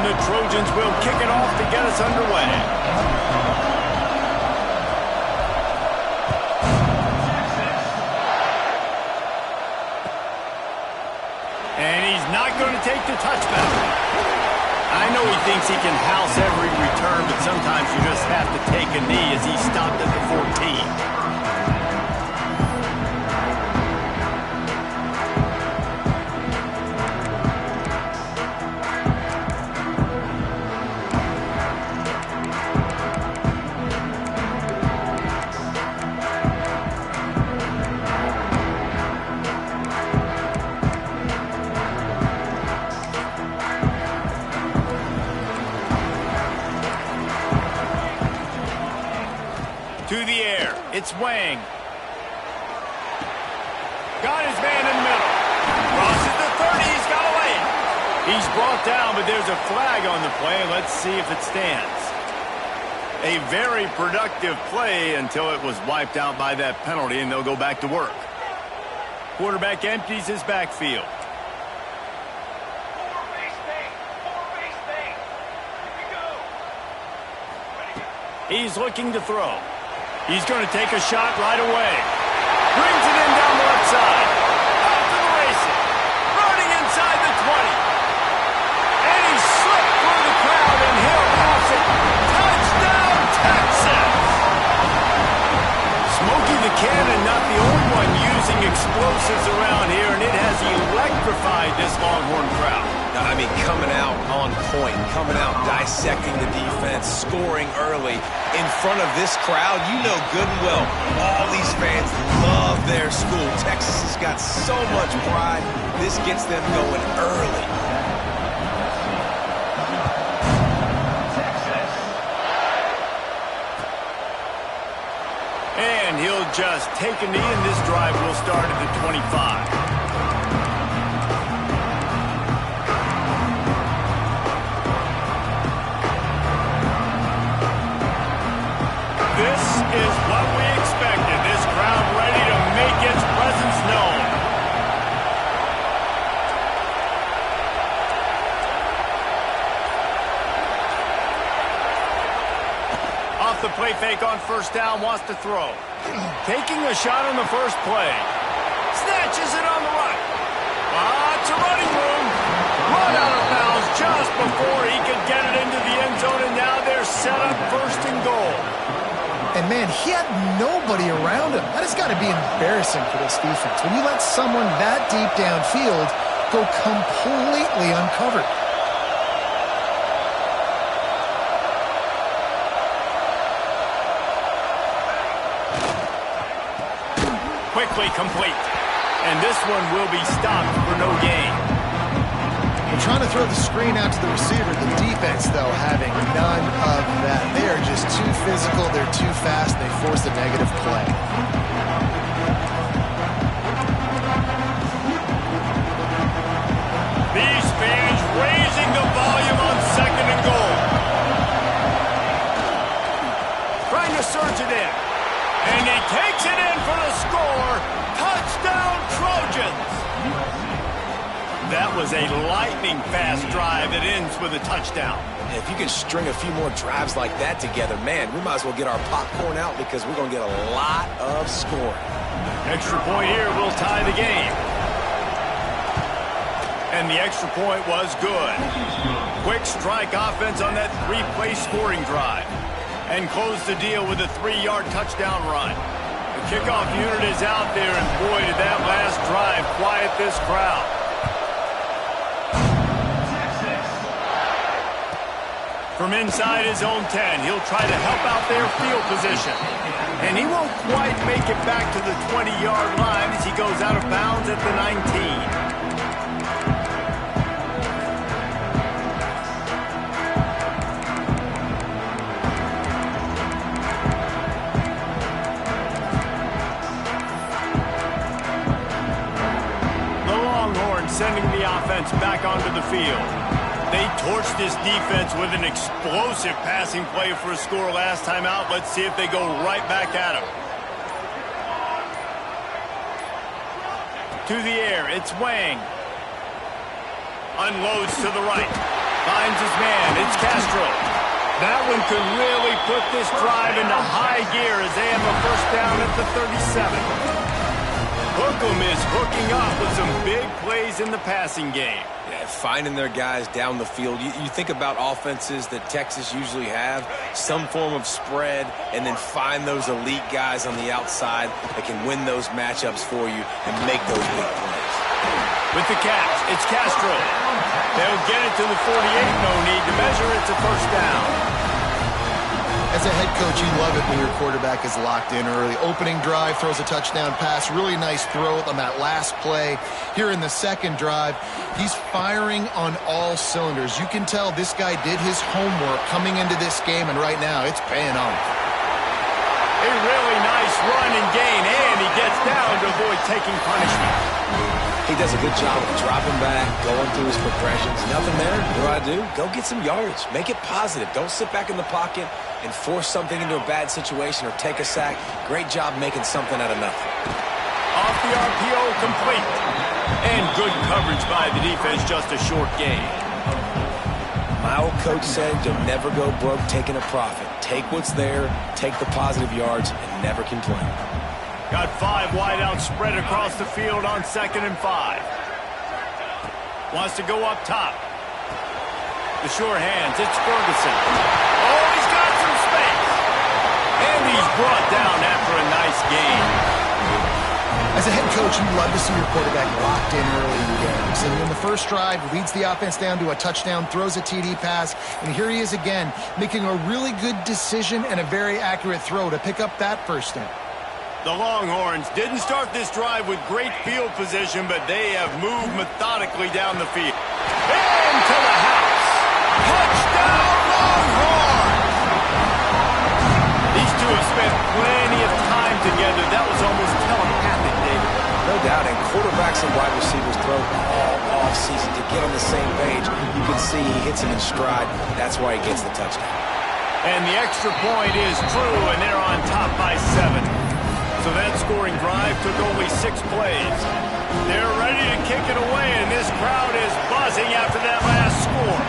the Trojans will kick it off to get us underway. And he's not going to take the touchback. I know he thinks he can house every return, but sometimes you just have to take a knee as he stopped at the 14. To the air, it's Wang. Got his man in the middle. Crosses the 30, he's got away. He's brought down, but there's a flag on the play. Let's see if it stands. A very productive play until it was wiped out by that penalty, and they'll go back to work. Quarterback empties his backfield. He's looking to throw. He's going to take a shot right away. Brings it in down the left side. Out to the races. Running inside the 20. And he slipped through the crowd, and he'll pass it. Touchdown, Texas! Smokey the Cannon, not the only one using explosives around here, and it has electrified this Longhorn crowd. I mean, coming out on point, coming out dissecting the defense, scoring early in front of this crowd. You know good and well, all these fans love their school. Texas has got so much pride. This gets them going early. And he'll just take a knee, and this drive will start at the 25. This is what we expected. This crowd ready to make its presence known. Off the play fake on first down, wants to throw. Taking a shot on the first play. Snatches it on the right. Lots of running room. Run out of bounds just before he could get it into the end zone, and now they're set up first and goal. And, man, he had nobody around him. That has got to be embarrassing for this defense. When you let someone that deep downfield go completely uncovered. Quickly complete. And this one will be stopped for no gain. They're trying to throw the screen out to the receiver. The defense, though, having none of that. They are just too physical. They're too fast. They force a negative play. These fans raising the volume on second and goal. Trying to surge it in. And he takes it in for the score. Touchdown, Trojans. That was a lightning-fast drive that ends with a touchdown. If you can string a few more drives like that together, man, we might as well get our popcorn out because we're going to get a lot of scoring. Extra point here will tie the game. And the extra point was good. Quick strike offense on that three-play scoring drive. And close the deal with a 3-yard touchdown run. The kickoff unit is out there, and boy, did that last drive quiet this crowd. From inside his own 10, he'll try to help out their field position. And he won't quite make it back to the 20-yard line as he goes out of bounds at the 19. Sending the offense back onto the field. They torched this defense with an explosive passing play for a score last time out. Let's see if they go right back at him. To the air, it's Wang. Unloads to the right. Finds his man. It's Castro. That one could really put this drive into high gear as they have a first down at the 37. Hookem is hooking up with some big plays in the passing game. Yeah, finding their guys down the field. You think about offenses that Texas usually have, some form of spread, and then find those elite guys on the outside that can win those matchups for you and make those big plays. With the catch, it's Castro. They'll get it to the 48, no need to measure. It's a first down. As a head coach, you love it when your quarterback is locked in early. Opening drive, throws a touchdown pass. Really nice throw on that last play. Here in the second drive, he's firing on all cylinders. You can tell this guy did his homework coming into this game, and right now it's paying off. A really nice run and gain, and he gets down to avoid taking punishment. He does a good job of dropping back, going through his progressions. Nothing there. What do? Go get some yardage. Make it positive. Don't sit back in the pocket and force something into a bad situation or take a sack. Great job making something out of nothing. Off the RPO, complete. And good coverage by the defense, just a short gain. My old coach said you'll never go broke taking a profit. Take what's there, take the positive yards, and never complain. Got 5 wide out spread across the field on 2nd and 5. Wants to go up top. The sure hands, it's Ferguson. Oh, he's got some space. And he's brought down after a nice gain. As a head coach, you love to see your quarterback locked in early in games. And in the first drive, leads the offense down to a touchdown, throws a TD pass, and here he is again, making a really good decision and a very accurate throw to pick up that first down. The Longhorns didn't start this drive with great field position, but they have moved methodically down the field. Into the house. Touchdown, Longhorns! These two have spent plenty of time together. That was almost telepathic, David. No doubt, and quarterbacks and wide receivers throw all offseason to get on the same page. You can see he hits him in stride. That's why he gets the touchdown. And the extra point is true, and they're on top by 7. So that scoring drive took only 6 plays. They're ready to kick it away, and this crowd is buzzing after that last score.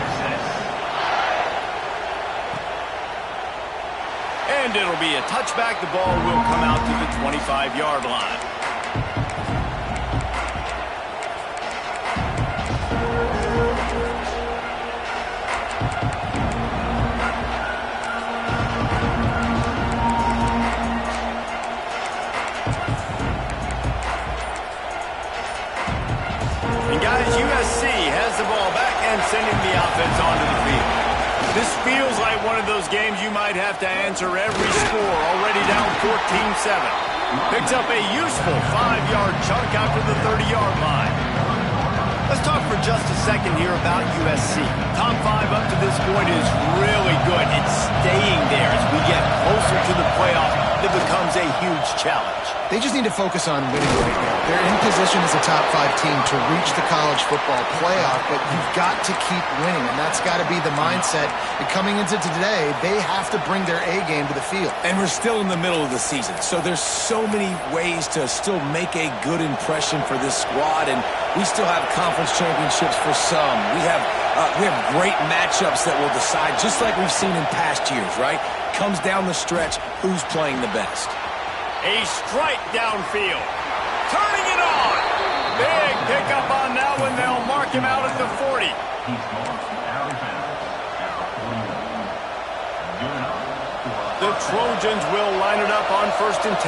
And it'll be a touchback. The ball will come out to the 25-yard line. USC has the ball back and sending the offense onto the field. This feels like one of those games you might have to answer every score, already down 14-7. Picks up a useful 5-yard chunk after the 30-yard line. Let's talk for just a second here about USC. Top 5 up to this point is really good. It's staying there as we get closer to the playoff. It becomes a huge challenge. They just need to focus on winning right now. They're in position as a top 5 team to reach the college football playoff, but you've got to keep winning, and that's got to be the mindset. And coming into today, they have to bring their A game to the field. And we're still in the middle of the season, so there's so many ways to still make a good impression for this squad, and we still have conference championships for some. We have great matchups that will decide, just like we've seen in past years, right? Comes down the stretch, who's playing the best. A strike downfield. Turning it on. Big pickup on that one. They'll mark him out at the 40. The Trojans will line it up on 1st and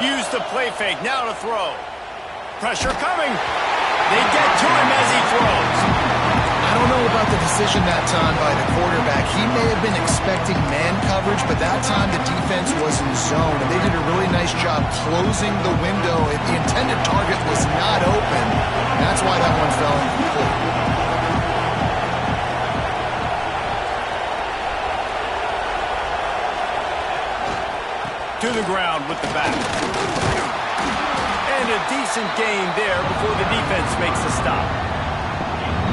10. Use the play fake. Now to throw. Pressure coming. They get to him as he throws. I don't know about the decision that time by the quarterback. He may have been expecting man coverage, but that time the defense was in zone, and they did a really nice job closing the window. The intended target was not open, and that's why that one fell incomplete. To the ground with the back. And a decent gain there before the defense makes a stop.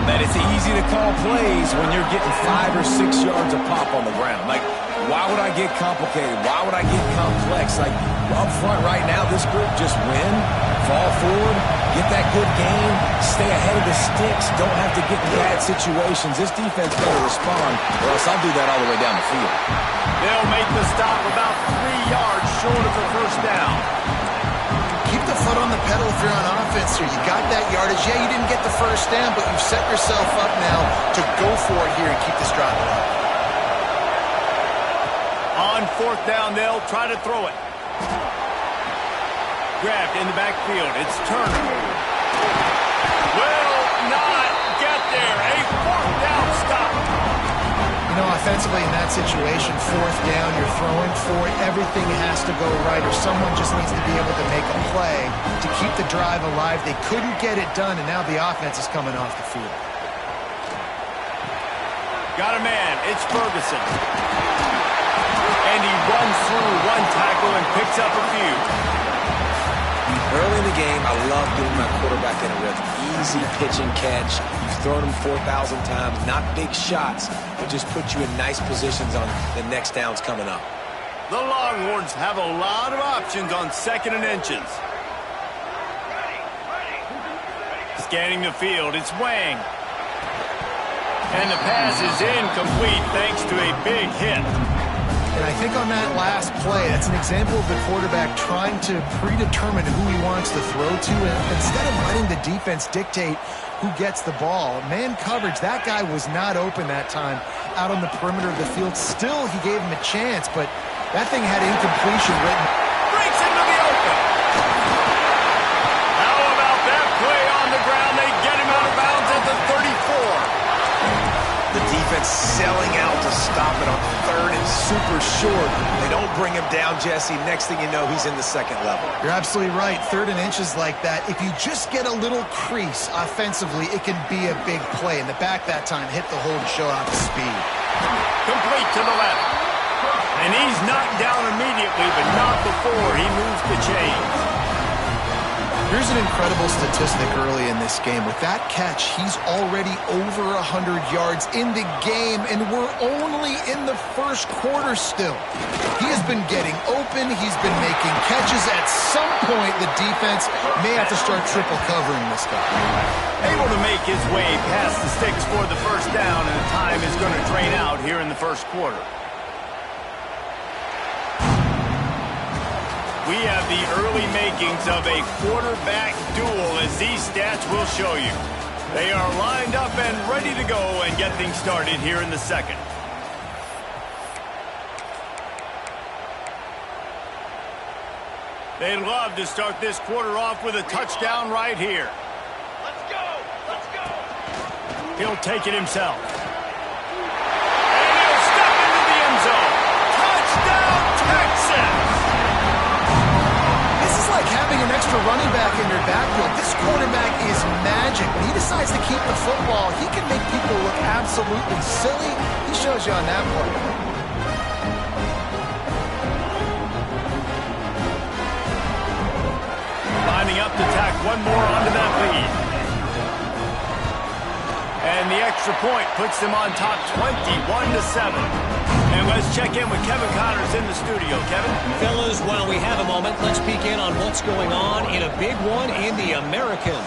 That it's easy to call plays when you're getting 5 or 6 yards a pop on the ground. Like, why would I get complicated? Why would I get complex? Like, up front right now, this group just win, fall forward, Get that good game, stay ahead of the sticks, don't have to get in bad situations. This defense better respond, or else I'll do that all the way down the field. They'll make the stop about 3 yards short of the first down. Keep the foot on the pedal if you're on offense here. You got that yardage. Yeah, you didn't get the first down, but you've set yourself up now to go for it here and keep this drive alive. On fourth down, they'll try to throw it. Grabbed in the backfield. It's Turner. Will not get there. A fourth down stop. You know, offensively in that situation, fourth down, you're throwing for it. Everything has to go right, or someone just needs to be able to make a play to keep the drive alive. They couldn't get it done, and now the offense is coming off the field. Got a man. It's Ferguson. And he runs through one tackle and picks up a few. Early in the game, I love giving my quarterback in a rhythm. Easy pitch and catch. You've thrown him 4,000 times. Not big shots, but just put you in nice positions on the next downs coming up. The Longhorns have a lot of options on 2nd and inches. Scanning the field, it's Wang. And the pass is incomplete thanks to a big hit. And I think on that last play, that's an example of the quarterback trying to predetermine who he wants to throw to. And instead of letting the defense dictate who gets the ball, man coverage, that guy was not open that time out on the perimeter of the field. Still, he gave him a chance, but that thing had incompletion written. Breaks into the open. How about that play on the ground? They get him out of bounds at the 34. The defense selling out to stop it on 3rd and super short. They don't bring him down, Jesse. Next thing you know, he's in the 2nd level. You're absolutely right. 3rd and inches like that, if you just get a little crease offensively, it can be a big play. And the back that time hit the hole to show off the speed. Complete to the left. And he's knocked down immediately, but not before he moves the chains. Here's an incredible statistic early in this game. With that catch, he's already over 100 yards in the game, and we're only in the first quarter still. He has been getting open. He's been making catches. At some point, the defense may have to start triple covering this guy. Able to make his way past the sticks for the first down, and the time is going to drain out here in the first quarter. We have the early makings of a quarterback duel, as these stats will show you. They are lined up and ready to go and get things started here in the 2nd. They'd love to start this quarter off with a touchdown right here. Let's go! Let's go! He'll take it himself. And he'll step into the end zone. Touchdown, Texas! Like having an extra running back in your backfield. This quarterback is magic. When he decides to keep the football, he can make people look absolutely silly. He shows you on that play. Lining up to tack one more onto that lead. And the extra point puts them on top 21-7. And let's check in with Kevin Connors in the studio. Kevin? Fellas, while we have a moment, let's peek in on what's going on in a big one in the American.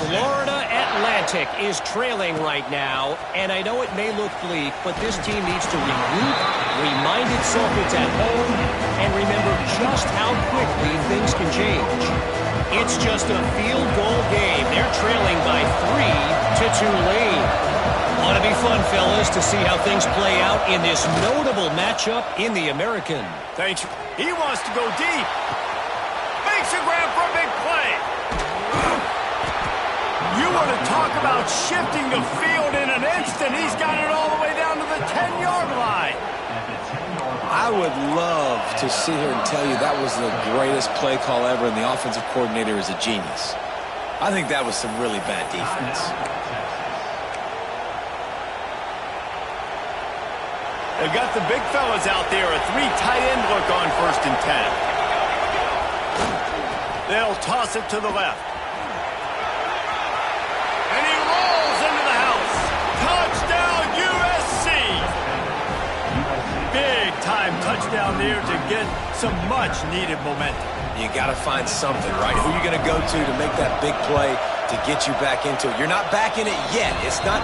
Florida Atlantic is trailing right now, and I know it may look bleak, but this team needs to regroup, remind itself it's at home, and remember just how quickly things can change. It's just a field goal game. They're trailing by 3 to Tulane. Ought to be fun, fellas, to see how things play out in this notable matchup in the American. Thanks. He wants to go deep. Makes a grab for a big play. You want to talk about shifting the field in an instant. He's got it all the way down to the 10-yard line. I would love to sit here and tell you that was the greatest play call ever, and the offensive coordinator is a genius. I think that was some really bad defense. They've got the big fellas out there, a 3 tight end look on 1st and 10. They'll toss it to the left. And he rolls into the house. Touchdown, USC! Big time touchdown there to get some much-needed momentum. You got to find something, right? Who are you going to go to make that big play to get you back into it? You're not back in it yet. It's not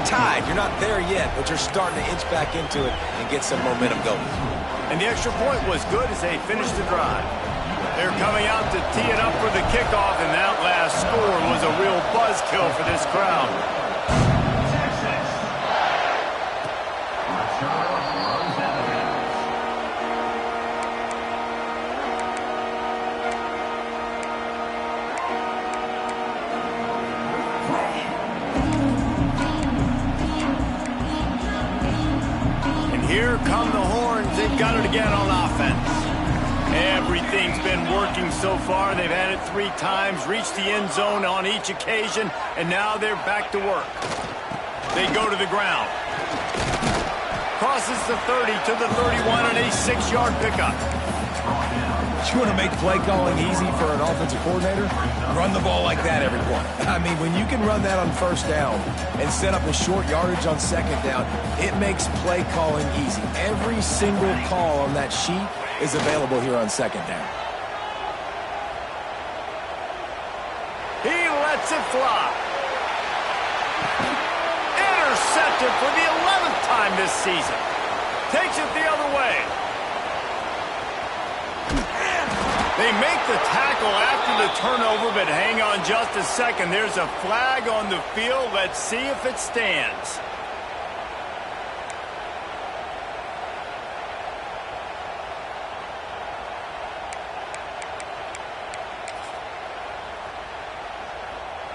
tied. You're not there yet, but you're starting to inch back into it and get some momentum going. And the extra point was good as they finished the drive. They're coming out to tee it up for the kickoff, and that last score was a real buzzkill for this crowd. Here come the horns. They've got it again on offense. Everything's been working so far. They've had it 3 times, reached the end zone on each occasion, and now they're back to work. They go to the ground. Crosses the 30 to the 31 and a 6-yard pickup. You want to make play calling easy for an offensive coordinator? Run the ball like that every play. I mean, when you can run that on first down and set up a short yardage on second down, it makes play calling easy. Every single call on that sheet is available here on second down. He lets it fly. Intercepted for the 11th time this season. Takes it the other way. They make the tackle after the turnover, but hang on just a second. There's a flag on the field. Let's see if it stands.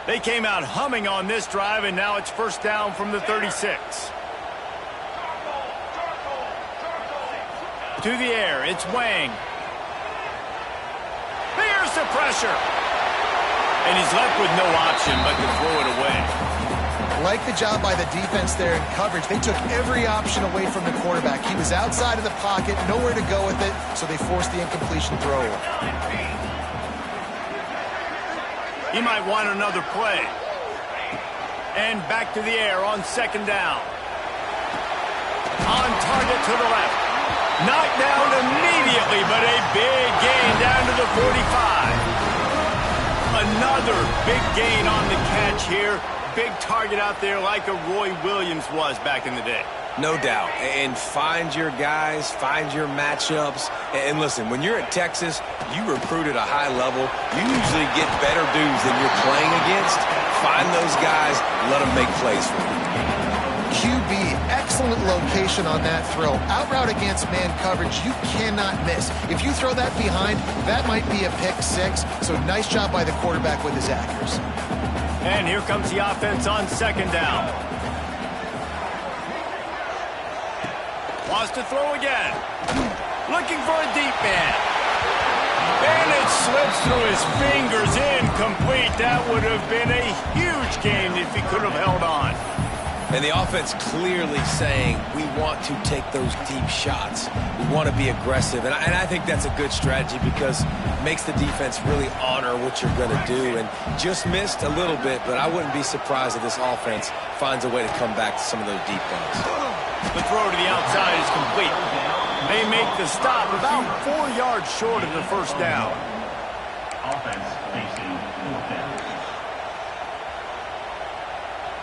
They came out humming on this drive, and now it's first down from the 36. To the air, it's Wang. There's the pressure. And he's left with no option but to throw it away. Like the job by the defense there in coverage. They took every option away from the quarterback. He was outside of the pocket, nowhere to go with it, so they forced the incompletion throw. He might want another play. And back to the air on second down. On target to the left. Knocked down immediately, but a big gain down to the 45. Another big gain on the catch here. Big target out there like a Roy Williams was back in the day. No doubt. And find your guys, find your matchups. And listen, when you're at Texas, you recruit at a high level. You usually get better dudes than you're playing against. Find those guys, let them make plays for you. QB, excellent location on that throw. Out route against man coverage, you cannot miss. If you throw that behind, that might be a pick 6. So nice job by the quarterback with his accuracy. And here comes the offense on second down. Wants to throw again. Looking for a deep man. And it slips through his fingers, incomplete. That would have been a huge gain if he could have held on. And the offense clearly saying, we want to take those deep shots. We want to be aggressive. And I think that's a good strategy because it makes the defense really honor what you're going to do. And just missed a little bit, but I wouldn't be surprised if this offense finds a way to come back to some of those deep ones. The throw to the outside is complete. They make the stop about 4 yards short of the first down. Offense facing fourth down.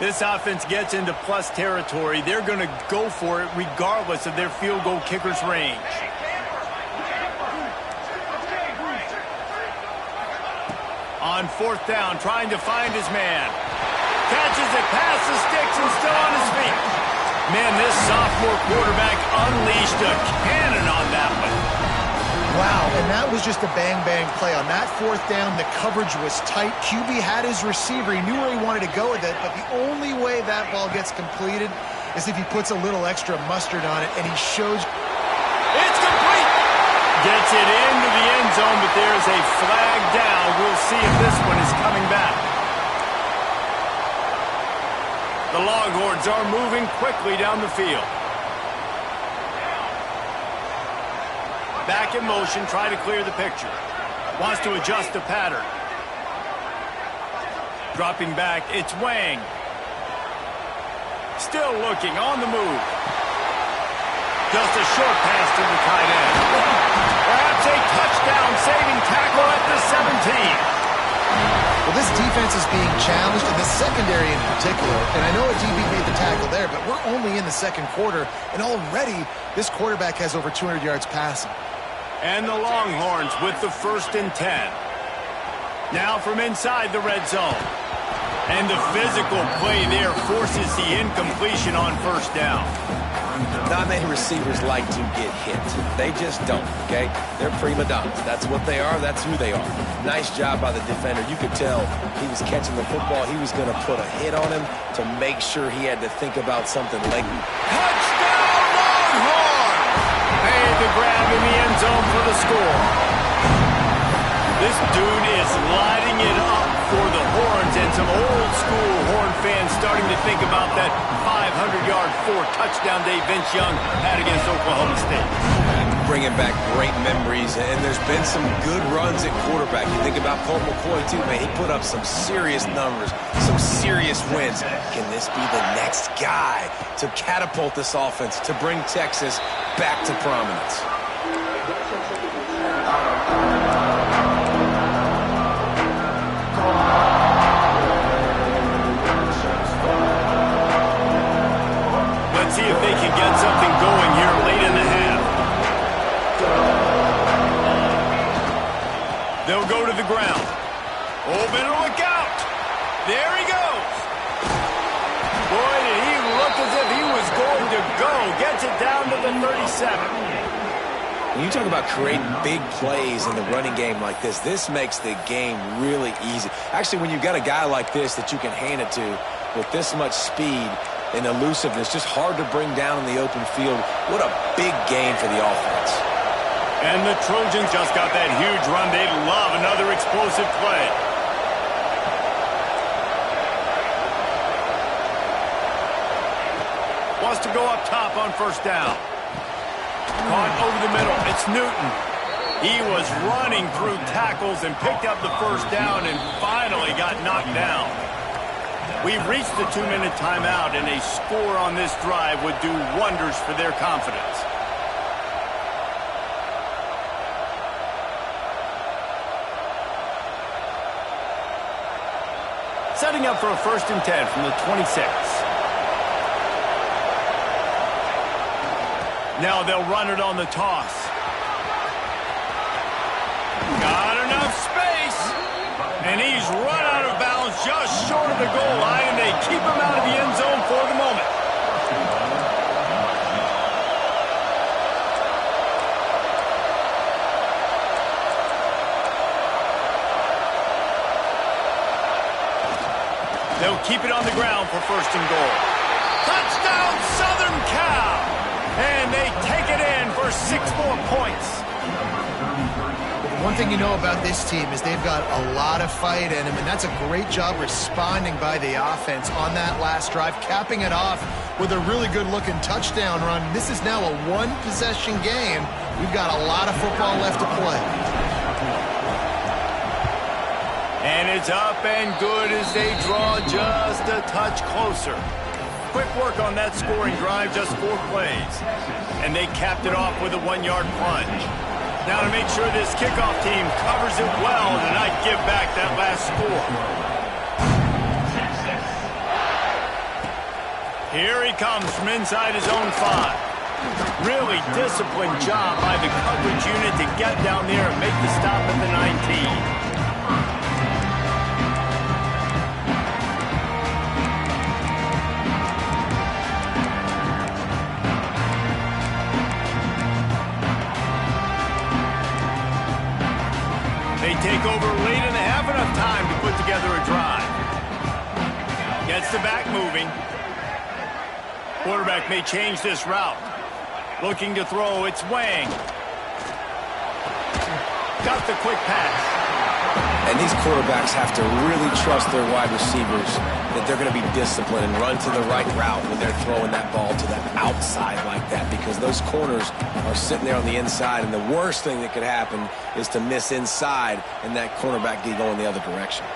This offense gets into plus territory. They're going to go for it regardless of their field goal kicker's range. On fourth down, trying to find his man. Catches it past the sticks and still on his feet. Man, this sophomore quarterback unleashed a cannon on that one. Wow, and that was just a bang-bang play. On that fourth down, the coverage was tight. QB had his receiver. He knew where he wanted to go with it, but the only way that ball gets completed is if he puts a little extra mustard on it, and he shows... It's complete! Gets it into the end zone, but there's a flag down. We'll see if this one is coming back. The Longhorns are moving quickly down the field. Back in motion, try to clear the picture. Wants to adjust the pattern. Dropping back, it's Wang. Still looking, on the move. Just a short pass to the tight end. Perhaps a touchdown-saving tackle at the 17. Well, this defense is being challenged, in the secondary in particular, and I know a DB made the tackle there, but we're only in the second quarter, and already this quarterback has over 200 yards passing. And the Longhorns with the 1st and 10. Now from inside the red zone. And the physical play there forces the incompletion on 1st down. Not many receivers like to get hit. They just don't, okay? They're prima donnas. That's what they are. That's who they are. Nice job by the defender. You could tell he was catching the football. He was going to put a hit on him to make sure he had to think about something late. Touchdown, Longhorn! Made the grab in the end zone for the score. This dude is lighting it up for the Horns, and some old-school Horn fans starting to think about that 500-yard, 4-touchdown day Vince Young had against Oklahoma State. Bringing back great memories, and there's been some good runs at quarterback. You think about Colt McCoy, too, man. He put up some serious numbers, some serious wins. Can this be the next guy to catapult this offense, to bring Texas back to prominence? Let's see if they can get something going here late in the half. They'll go to the ground. Oh, better look out. There he goes. Boy, did he look as if he was going to go. Gets it down to the 37. When you talk about creating big plays in the running game like this makes the game really easy. Actually, when you've got a guy like this that you can hand it to with this much speed and elusiveness, just hard to bring down in the open field. What a big game for the offense. And the Trojans just got that huge run. They'd love another explosive play. Wants to go up top on 1st down. Caught over the middle. It's Newton. He was running through tackles and picked up the 1st down and finally got knocked down. We've reached the 2-minute timeout, and a score on this drive would do wonders for their confidence. Setting up for a 1st and 10 from the 26. Now they'll run it on the toss. Got enough space. And he's run out of bounds just short of the goal line, and they keep him out of the end zone for the moment. They'll keep it on the ground for 1st and goal. Touchdown, Southern Cal! And they take it in for 6 more points. One thing you know about this team is they've got a lot of fight in them, and that's a great job responding by the offense on that last drive, capping it off with a really good-looking touchdown run. This is now a 1-possession game. We've got a lot of football left to play. And it's up and good as they draw just a touch closer. Quick work on that scoring drive, just 4 plays. And they capped it off with a 1-yard plunge. Now to make sure this kickoff team covers it well to not give back that last score. Here he comes from inside his own 5. Really disciplined job by the coverage unit to get down there and make the stop at the 19. They take over late in the half, enough time to put together a drive. Gets the back moving. Quarterback may change this route. Looking to throw, it's Wang. Got the quick pass. And these quarterbacks have to really trust their wide receivers that they're going to be disciplined and run to the right route when they're throwing that ball to the outside like that, because those corners are sitting there on the inside, and the worst thing that could happen is to miss inside and that cornerback be going the other direction.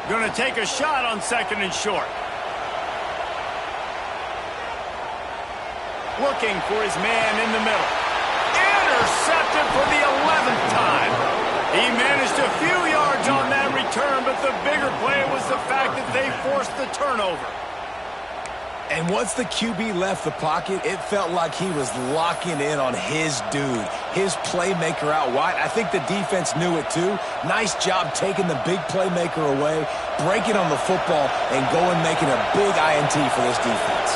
Going to take a shot on 2nd and short. Looking for his man in the middle. it for the 11th time. He managed a few yards on that return, but the bigger play was the fact that they forced the turnover. And once the QB left the pocket, it felt like he was locking in on his dude, his playmaker out wide. I think the defense knew it too. Nice job taking the big playmaker away, breaking on the football, and going making a big INT for this defense.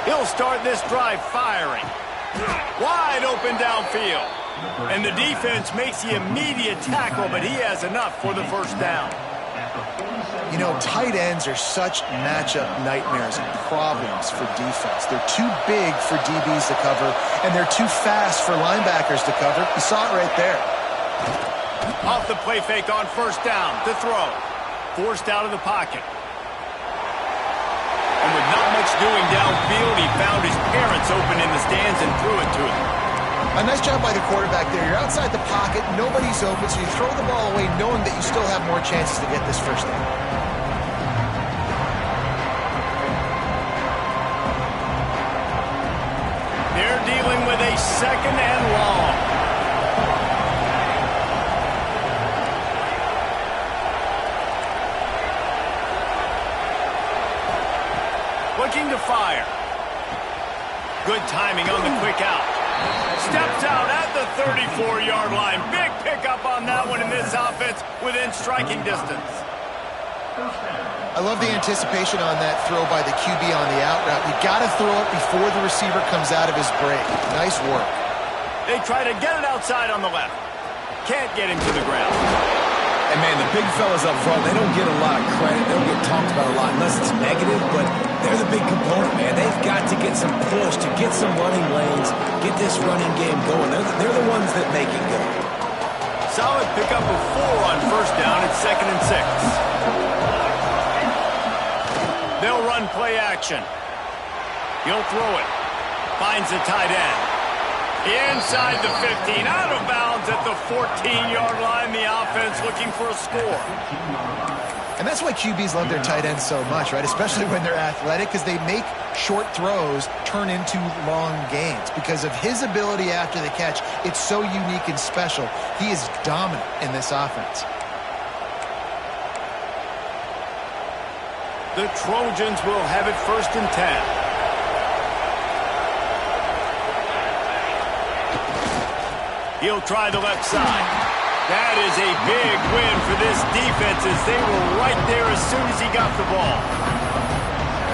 He'll start this drive firing. Wide open downfield. And the defense makes the immediate tackle, but he has enough for the first down. You know, tight ends are such matchup nightmares and problems for defense. They're too big for DBs to cover, and they're too fast for linebackers to cover. You saw it right there. Off the play fake on first down to throw. Forced out of the pocket. And with not much doing downfield, he found his parents open in the stands and threw it to him. A nice job by the quarterback there. You're outside the pocket, nobody's open, so you throw the ball away knowing that you still have more chances to get this first down. They're dealing with a second and long. Looking to fire. Good timing on the quick out. Steps out at the 34-yard line. Big pickup on that one in this offense within striking distance. I love the anticipation on that throw by the QB on the out route. You got to throw it before the receiver comes out of his break. Nice work. They try to get it outside on the left. Can't get him to the ground. And, man, the big fellas up front, they don't get a lot of credit. They don't get talked about a lot unless it's negative, but they're the big component, man. They've got to get some push, to get some running lanes, get this running game going. They're the ones that make it go. Solid pickup of 4 on first down. It's 2nd and 6. They'll run play action. He'll throw it. Finds the tight end. Inside the 15, out of bounds at the 14-yard line. The offense looking for a score. And that's why QBs love their tight ends so much, right? Especially when they're athletic, because they make short throws turn into long gains. Because of his ability after the catch, it's so unique and special. He is dominant in this offense. The Trojans will have it 1st and 10. He'll try the left side. That is a big win for this defense as they were right there as soon as he got the ball.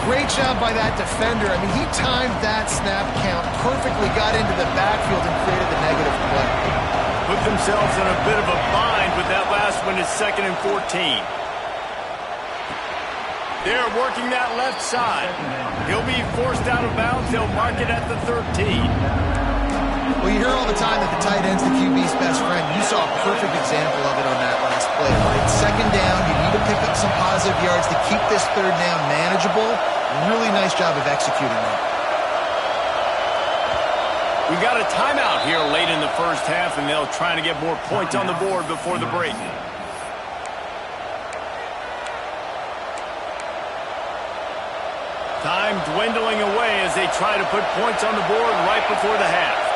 Great job by that defender. I mean, he timed that snap count perfectly, got into the backfield and created the negative play. Put themselves in a bit of a bind with that last one. It's 2nd and 14. They're working that left side. He'll be forced out of bounds. They'll mark it at the 13. Well, you hear all the time that the tight end's the QB's best friend. You saw a perfect example of it on that last play, right? 2nd down, you need to pick up some positive yards to keep this 3rd down manageable. Really nice job of executing that. We've got a timeout here late in the first half, and they'll try to get more points on the board before the break. Time dwindling away as they try to put points on the board right before the half.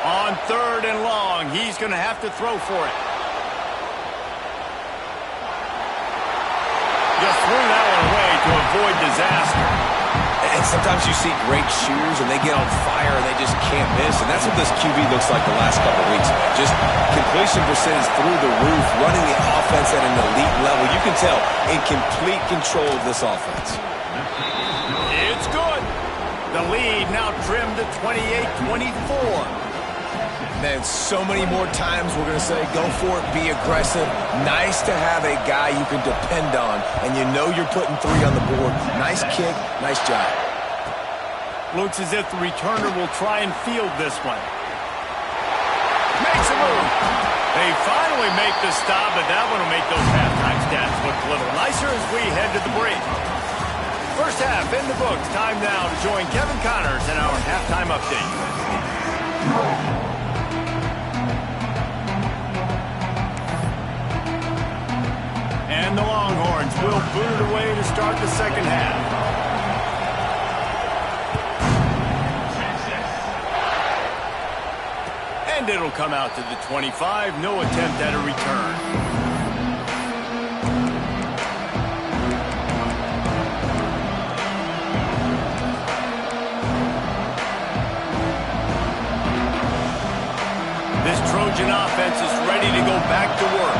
On 3rd and long, he's going to have to throw for it. Just threw that one away to avoid disaster. And sometimes you see great shooters and they get on fire and they just can't miss. And that's what this QB looks like the last couple of weeks, man. Just completion percentage through the roof, running the offense at an elite level. You can tell in complete control of this offense. It's good. The lead now trimmed to 28-24. Man, so many more times we're going to say, go for it, be aggressive. Nice to have a guy you can depend on, and you know you're putting 3 on the board. Nice kick, nice job. Looks as if the returner will try and field this one. Makes a move. They finally make the stop, but that one will make those halftime stats look a little nicer as we head to the break. First half in the books. Time now to join Kevin Connors in our halftime update. And the Longhorns will boot it away to start the second half. And it'll come out to the 25. No attempt at a return. This Trojan offense is ready to go back to work.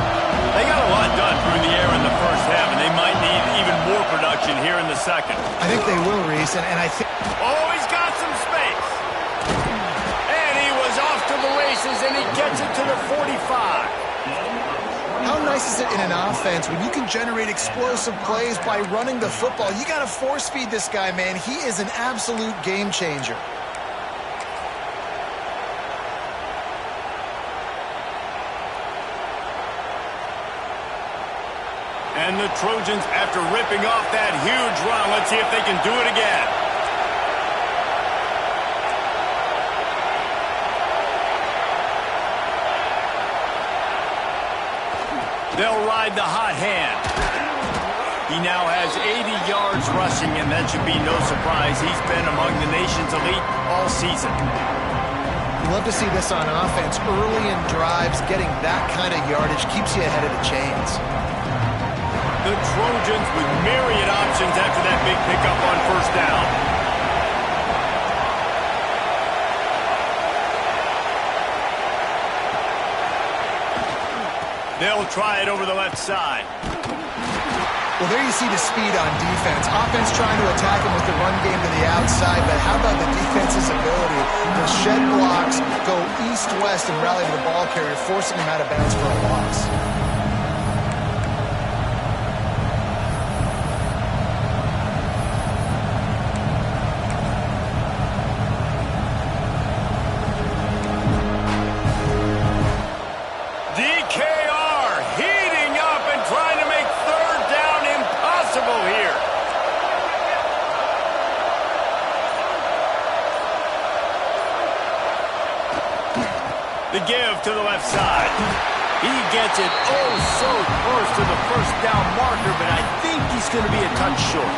They got a lot done through the air in the first half, and they might need even more production here in the second. I think they will, Reese, and I think... Oh, he's got some space. And he was off to the races, and he gets it to the 45. How nice is it in an offense when you can generate explosive plays by running the football? You got to force feed this guy, man. He is an absolute game changer. And the Trojans, after ripping off that huge run, let's see if they can do it again. They'll ride the hot hand. He now has 80 yards rushing, and that should be no surprise. He's been among the nation's elite all season. You love to see this on offense. Early in drives, getting that kind of yardage keeps you ahead of the chains. The Trojans with myriad options after that big pickup on first down. They'll try it over the left side. Well, there you see the speed on defense. Offense trying to attack him with the run game to the outside, but how about the defense's ability to shed blocks, go east-west, and rally to the ball carrier, forcing him out of bounds for a loss. The give to the left side. He gets it oh so close to the first down marker, but I think he's going to be a touch short.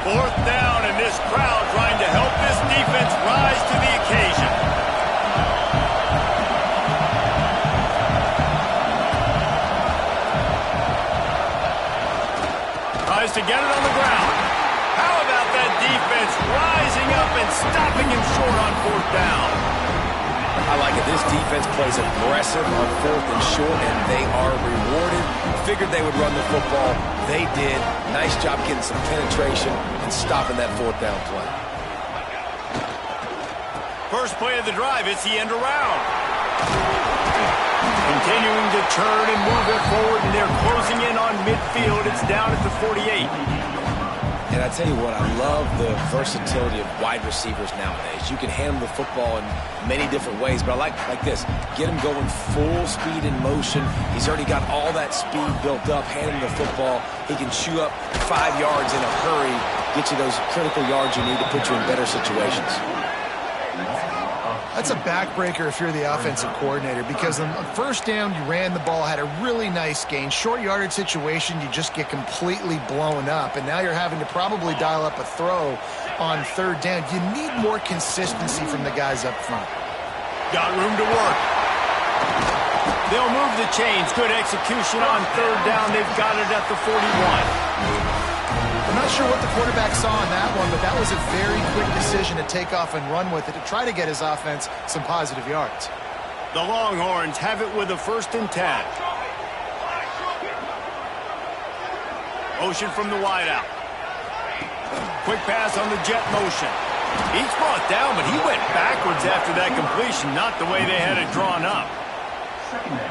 Fourth down, and this crowd trying to help this defense rise to the occasion. To get it on the ground. How about that defense rising up and stopping him short on fourth down? I like it. This defense plays aggressive on fourth and short, and they are rewarded. Figured they would run the football. They did. Nice job getting some penetration and stopping that fourth down play. First play of the drive, it's the end around. Continuing to turn and move it forward, and they're closing in on midfield. It's down at the 48. And I tell you what, I love the versatility of wide receivers nowadays. You can hand him the football in many different ways, but I like this. Get him going full speed in motion. He's already got all that speed built up. Hand him the football. He can chew up 5 yards in a hurry, get you those critical yards you need to put you in better situations. That's a backbreaker if you're the offensive coordinator, because on first down, you ran the ball, had a really nice gain. Short yardage situation, you just get completely blown up, and now you're having to probably dial up a throw on third down. You need more consistency from the guys up front. Got room to work. They'll move the chains. Good execution on third down. They've got it at the 41. I'm not sure what the quarterback saw on that one, but that was a very quick decision to take off and run with it to try to get his offense some positive yards. The Longhorns have it with a 1st and 10. Motion from the wideout. Quick pass on the jet motion. He's brought down, but he went backwards after that completion, not the way they had it drawn up.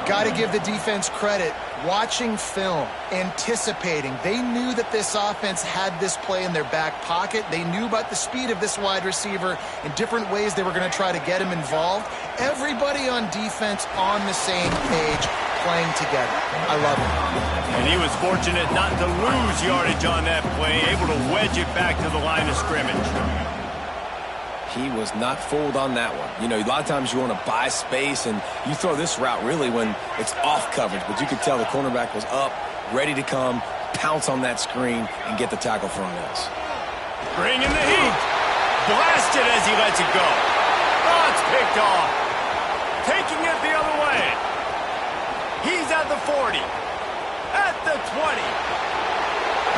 Got to give the defense credit. Watching film, anticipating. They knew that this offense had this play in their back pocket. They knew about the speed of this wide receiver and different ways they were going to try to get him involved. Everybody on defense on the same page. playing together. I love it. And he was fortunate not to lose yardage on that play, able to wedge it back to the line of scrimmage. He was not fooled on that one. You know, a lot of times you want to buy space, and you throw this route really when it's off coverage. But you could tell the cornerback was up, ready to come, pounce on that screen, and get the tackle for a loss. Bringing the heat. Blasted as he lets it go. Oh, it's picked off. Taking it the other way. He's at the 40. At the 20.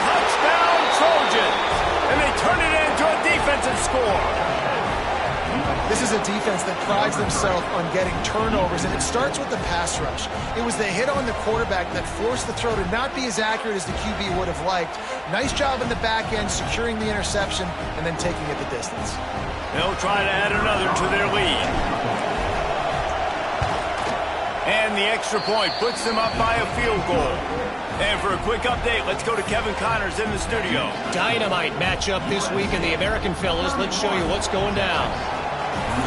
Touchdown Trojans. And they turn it into a defensive score. This is a defense that prides themselves on getting turnovers, and it starts with the pass rush. It was the hit on the quarterback that forced the throw to not be as accurate as the QB would have liked. Nice job in the back end, securing the interception, and then taking it the distance. They'll try to add another to their lead. And the extra point puts them up by a field goal. And for a quick update, let's go to Kevin Connors in the studio. Dynamite matchup this week in the American, fellas. Let's show you what's going down.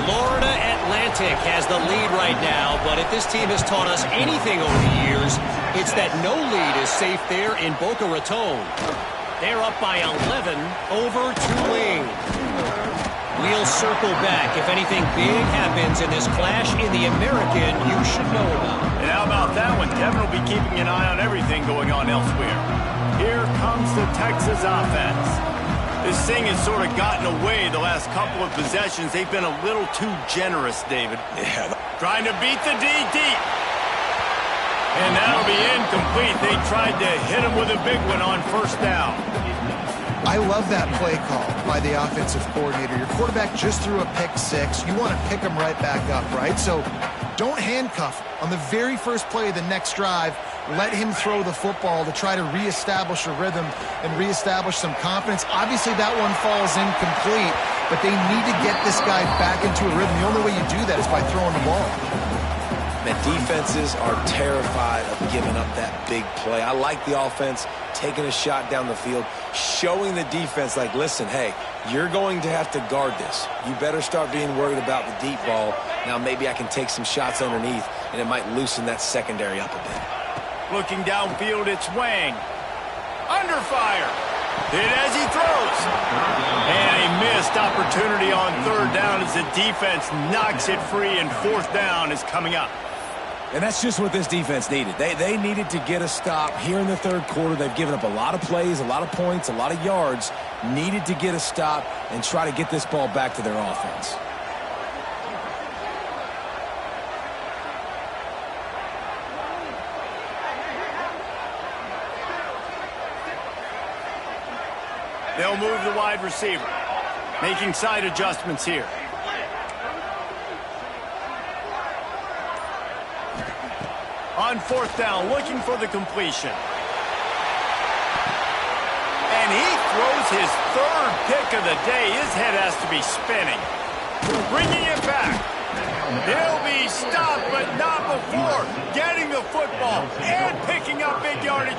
Florida Atlantic has the lead right now, but if this team has taught us anything over the years, it's that no lead is safe there in Boca Raton. They're up by 11 over Tulane. We'll circle back. If anything big happens in this clash in the American, you should know about it. And how about that one? Kevin will be keeping an eye on everything going on elsewhere. Here comes the Texas offense. This thing has sort of gotten away the last couple of possessions. They've been a little too generous, David. Yeah. Trying to beat the D deep. And that'll be incomplete. They tried to hit him with a big one on first down. I love that play call by the offensive coordinator. Your quarterback just threw a pick six. You want to pick him right back up, right? So don't handcuff him. On the very first play of the next drive, let him throw the football to try to reestablish a rhythm and reestablish some confidence. Obviously, that one falls incomplete, but they need to get this guy back into a rhythm. The only way you do that is by throwing the ball. Man, defenses are terrified of giving up that big play. I like the offense taking a shot down the field, showing the defense like, listen, hey, you're going to have to guard this. You better start being worried about the deep ball. Now maybe I can take some shots underneath, and it might loosen that secondary up a bit. Looking downfield, it's Wang. Under fire. Hit as he throws. And a missed opportunity on third down as the defense knocks it free, and fourth down is coming up. And that's just what this defense needed. They needed to get a stop here in the third quarter. They've given up a lot of plays, a lot of points, a lot of yards. Needed to get a stop and try to get this ball back to their offense. They'll move the wide receiver, making side adjustments here. On fourth down, looking for the completion. And he throws his third pick of the day. His head has to be spinning. Bringing it back. He'll be stopped, but not before getting the football and picking up big yardage.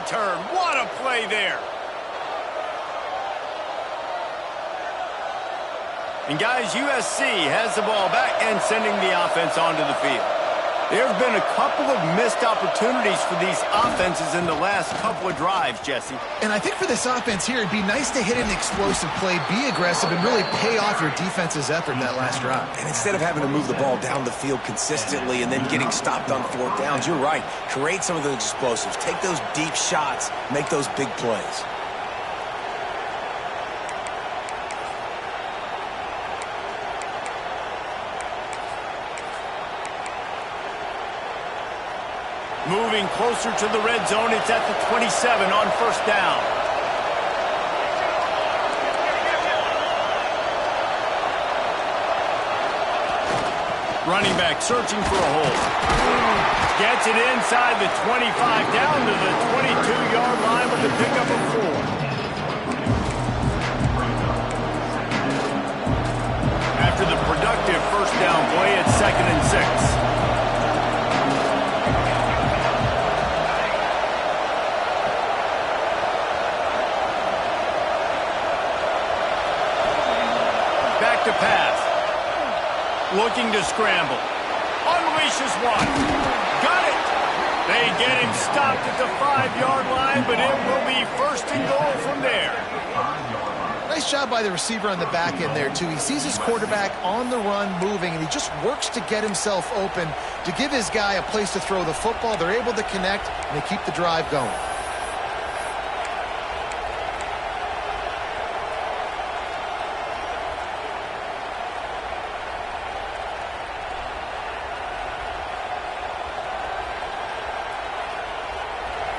Turn. What a play there. And guys, USC has the ball back and sending the offense onto the field. There have been a couple of missed opportunities for these offenses in the last couple of drives, Jesse. And I think for this offense here, it'd be nice to hit an explosive play, be aggressive, and really pay off your defense's effort in that last drive. And instead of having to move the ball down the field consistently and then getting stopped on fourth downs, you're right. Create some of those explosives. Take those deep shots. Make those big plays. Moving closer to the red zone, it's at the 27 on first down. Running back searching for a hole. Gets it inside the 25, down to the 22-yard line with the pickup of 4. After the productive first down play, it's 2nd and 6. Back to pass. Looking to scramble. Unleashes one. Got it. They get him stopped at the 5-yard line, but it will be 1st and goal from there. Nice job by the receiver on the back end there, too. He sees his quarterback on the run moving, and he just works to get himself open to give his guy a place to throw the football. They're able to connect, and they keep the drive going.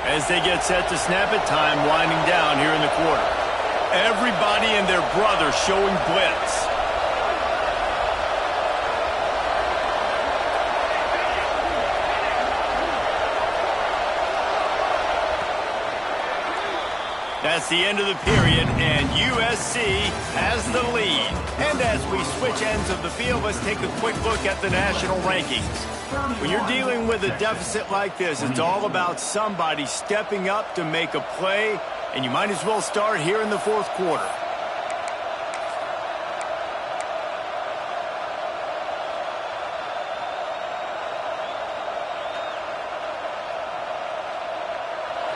As they get set to snap it, time winding down here in the quarter. Everybody and their brother showing blitz. That's the end of the period, and USC has the lead. And as we switch ends of the field, let's take a quick look at the national rankings. When you're dealing with a deficit like this, it's all about somebody stepping up to make a play, and you might as well start here in the 4th quarter.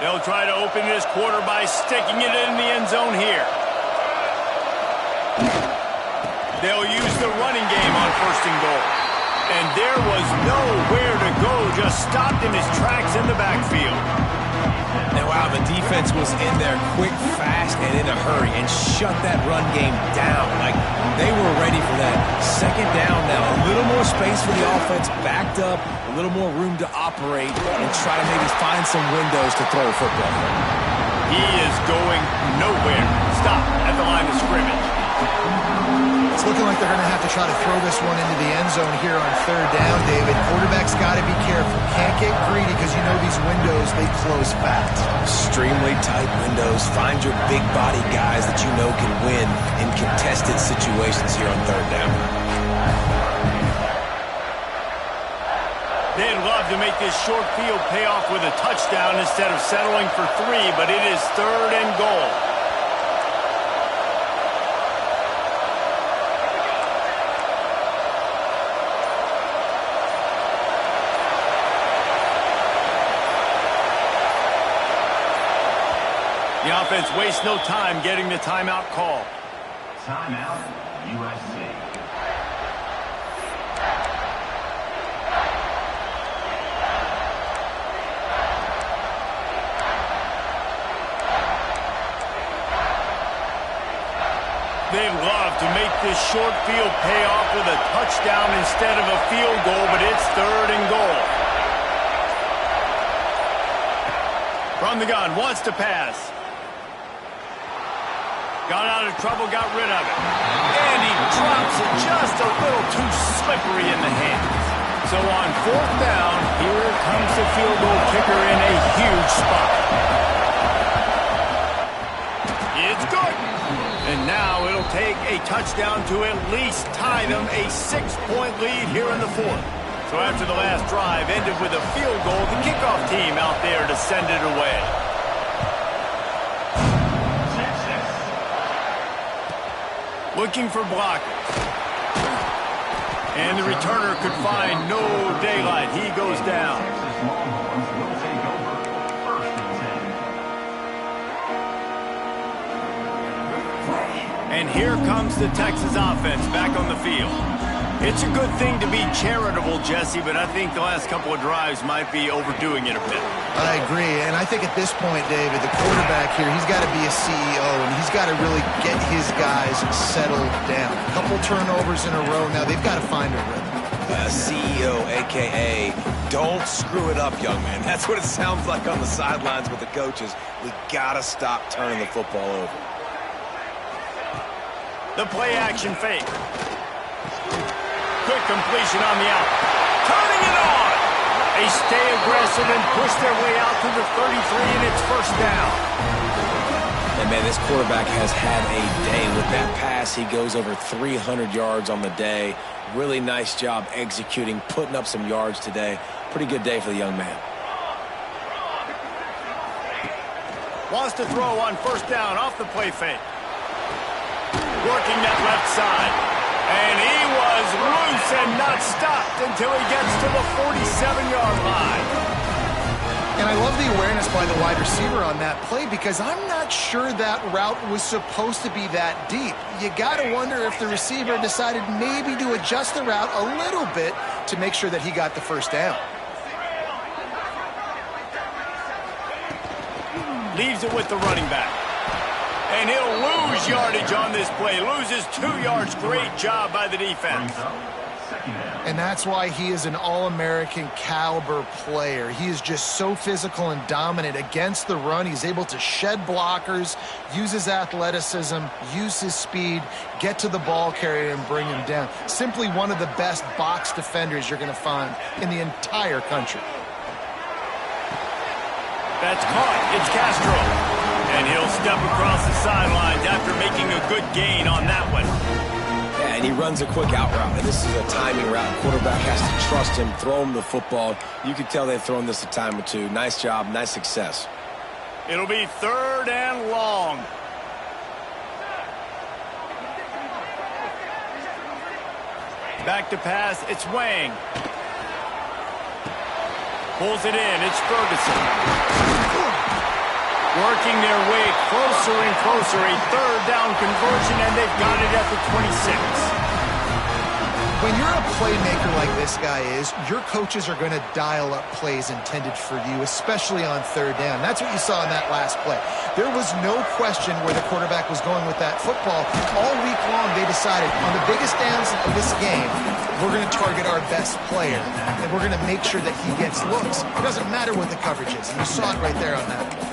They'll try to open this quarter by sticking it in the end zone here. They'll use the running game on 1st and goal. And there was nowhere to go, just stopped in his tracks in the backfield. And wow, the defense was in there quick, fast, and in a hurry, and shut that run game down. Like, they were ready for that 2nd down now. A little more space for the offense, backed up, a little more room to operate, and try to maybe find some windows to throw a football. He is going nowhere. Stop at the line of scrimmage. It's looking like they're going to have to try to throw this one into the end zone here on 3rd down, David. Quarterback's got to be careful. Can't get greedy because you know these windows, they close fast. Extremely tight windows. Find your big body guys that you know can win in contested situations here on 3rd down. They'd love to make this short field pay off with a touchdown instead of settling for 3, but it is 3rd and goal. The offense wastes no time getting the timeout call. Timeout, USC. They'd love to make this short field pay off with a touchdown instead of a field goal, but it's 3rd and goal. From the gun, wants to pass. Got out of trouble, got rid of it. And he drops it just a little too slippery in the hands. So on 4th down, here comes the field goal kicker in a huge spot. It's good. And now it'll take a touchdown to at least tie them a 6-point lead here in the 4th. So after the last drive ended with a field goal, the kickoff team out there to send it away. Looking for blockers. And the returner could find no daylight. He goes down. And here comes the Texas offense back on the field. It's a good thing to be charitable, Jesse, but I think the last couple of drives might be overdoing it a bit. I agree, and I think at this point, David, the quarterback here, he's got to be a CEO, and he's got to really get his guys settled down. A couple turnovers in a row now. They've got to find a rhythm. CEO, a.k.a. don't screw it up, young man. That's what it sounds like on the sidelines with the coaches. We got to stop turning the football over. The play-action fake. quick completion on the out. Turning it on. They stay aggressive and push their way out to the 33, and it's first down. And, man, this quarterback has had a day. With that pass, he goes over 300 yards on the day. Really nice job executing, putting up some yards today. Pretty good day for the young man. Wants to throw on first down off the play fake. Working that left side. And he was loose and not stopped until he gets to the 47-yard line. And I love the awareness by the wide receiver on that play because I'm not sure that route was supposed to be that deep. You got to wonder if the receiver decided maybe to adjust the route a little bit to make sure that he got the first down. Leaves it with the running back. And he'll lose yardage on this play. Loses 2 yards. Great job by the defense. And that's why he is an All-American caliber player. He is just so physical and dominant against the run. He's able to shed blockers, use his athleticism, use his speed, get to the ball carrier and bring him down. Simply one of the best box defenders you're going to find in the entire country. That's caught. It's Castro. And he'll step across the sidelines after making a good gain on that one. Yeah, and he runs a quick out route. And this is a timing route. Quarterback has to trust him, throw him the football. You can tell they've thrown this a time or two. Nice job, nice success. It'll be 3rd and long. Back to pass. It's Wang. Pulls it in. It's Ferguson. Working their way closer and closer. A 3rd down conversion, and they've got it at the 26. When you're a playmaker like this guy is, your coaches are going to dial up plays intended for you, especially on 3rd down. That's what you saw in that last play. There was no question where the quarterback was going with that football. All week long, they decided on the biggest downs of this game, we're going to target our best player, and we're going to make sure that he gets looks. It doesn't matter what the coverage is, and you saw it right there on that play.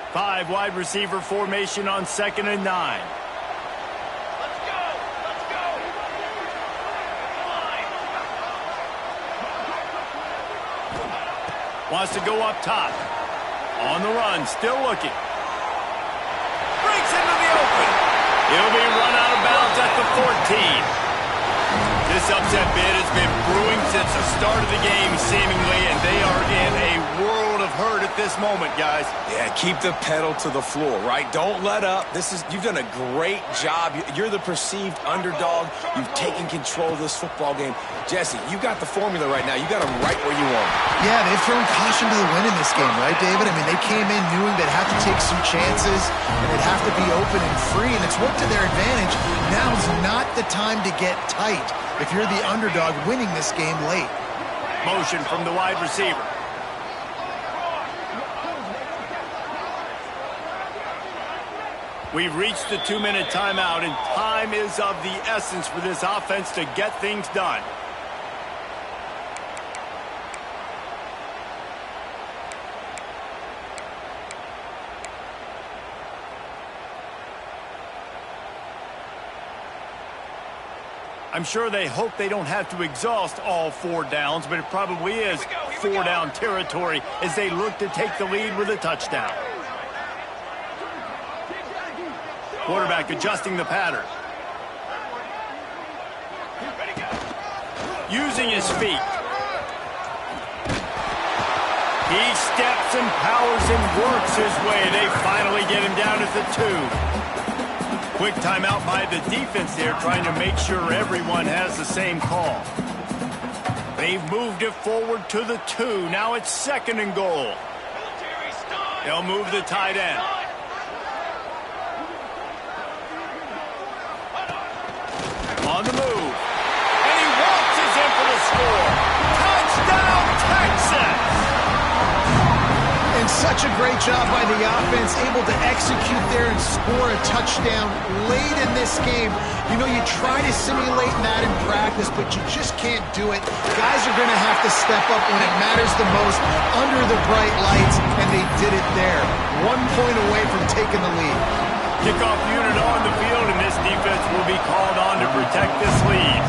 Five wide receiver formation on 2nd and 9. Let's go! Wants to go up top. On the run, still looking. Breaks into the open. He'll be run out of bounds at the 14. This upset bid has been brewing since the start of the game, seemingly, and they are in a world of hurt at this moment, guys. Yeah, keep the pedal to the floor, right? Don't let up. You've done a great job. You're the perceived underdog. You've taken control of this football game. Jesse, you got the formula right now. You got them right where you want them. Yeah, they've thrown caution to the wind in this game, right, David? I mean, they came in knowing they'd have to take some chances, and they'd have to be open and free, and it's worked to their advantage. Now's not the time to get tight if you're the underdog winning this game late. Motion from the wide receiver. We've reached the 2-minute timeout, and time is of the essence for this offense to get things done. I'm sure they hope they don't have to exhaust all 4 downs, but it probably is 4-down territory as they look to take the lead with a touchdown. Quarterback adjusting the pattern. Using his feet. He steps and powers and works his way. They finally get him down at the 2. Quick timeout by the defense there, trying to make sure everyone has the same call. They've moved it forward to the 2. Now it's 2nd and goal. They'll move the tight end. On the move. And he waltzes in for the score. Touchdown, Texans! And such a great job by the offense, able to execute there and score a touchdown late in this game. You know, you try to simulate that in practice, but you just can't do it. Guys are going to have to step up when it matters the most under the bright lights, and they did it there. 1 point away from taking the lead. Kickoff unit on the field, and this defense will be called on to protect this lead.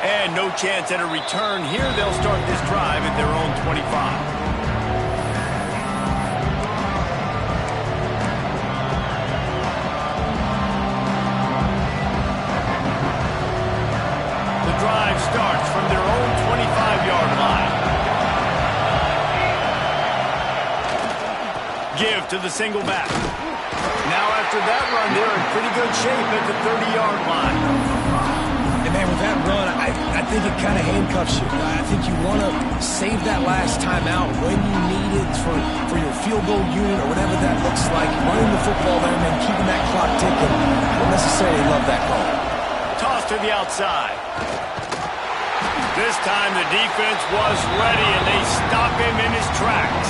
And no chance at a return here. They'll start this drive at their own 25. Drive starts from their own 25-yard line. Give to the single back. Now after that run, they're in pretty good shape at the 30-yard line. And man, with that run, I think it kind of handcuffs you. I think you want to save that last time out when you need it for your field goal unit or whatever that looks like. Running the football there and then keeping that clock ticking. I don't necessarily love that call. Toss to the outside. This time the defense was ready, and they stop him in his tracks.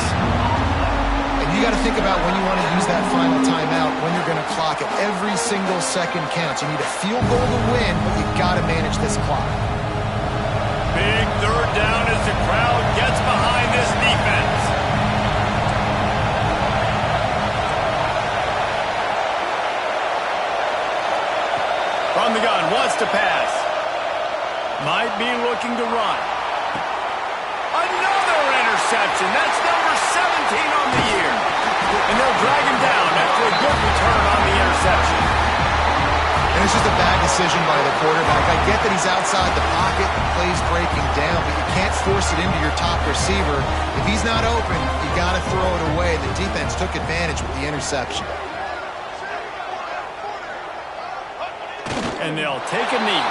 And you got to think about when you want to use that final timeout, when you're going to clock it. Every single second counts. You need a field goal to win, but you got to manage this clock. Big third down as the crowd gets behind this defense. From the gun, wants to pass. Might be looking to run. Another interception. That's number 17 on the year. And they'll drag him down after a good return on the interception. And it's just a bad decision by the quarterback. I get that he's outside the pocket, the play's breaking down, but you can't force it into your top receiver. If he's not open, you got to throw it away. The defense took advantage with the interception. And they'll take a knee.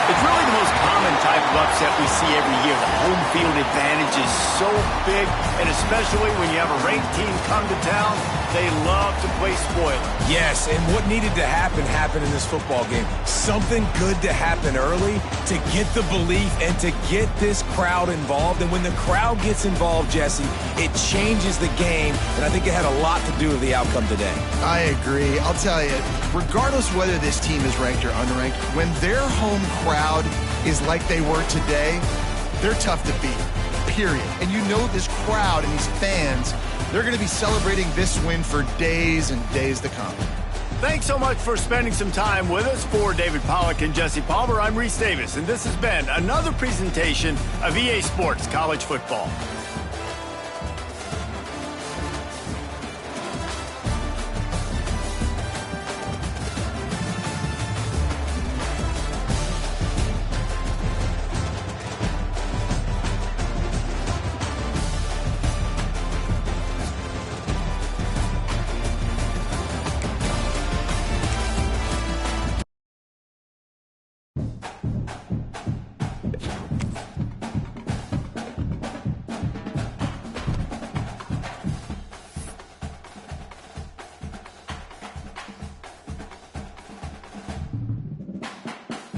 It's really the most common type of upset we see every year. The home field advantage is so big, and especially when you have a ranked team come to town, they love to play spoiler. Yes, and what needed to happen happened in this football game. Something good to happen early to get the belief and to get this crowd involved. And when the crowd gets involved, Jesse, it changes the game, and I think it had a lot to do with the outcome today. I agree. I'll tell you, regardless whether this team is ranked or unranked, when their home crowd is like they were today, they're tough to beat, period. And you know this crowd and these fans, they're going to be celebrating this win for days and days to come. Thanks so much for spending some time with us. For David Pollack and Jesse Palmer, I'm Reese Davis, and this has been another presentation of EA Sports College Football.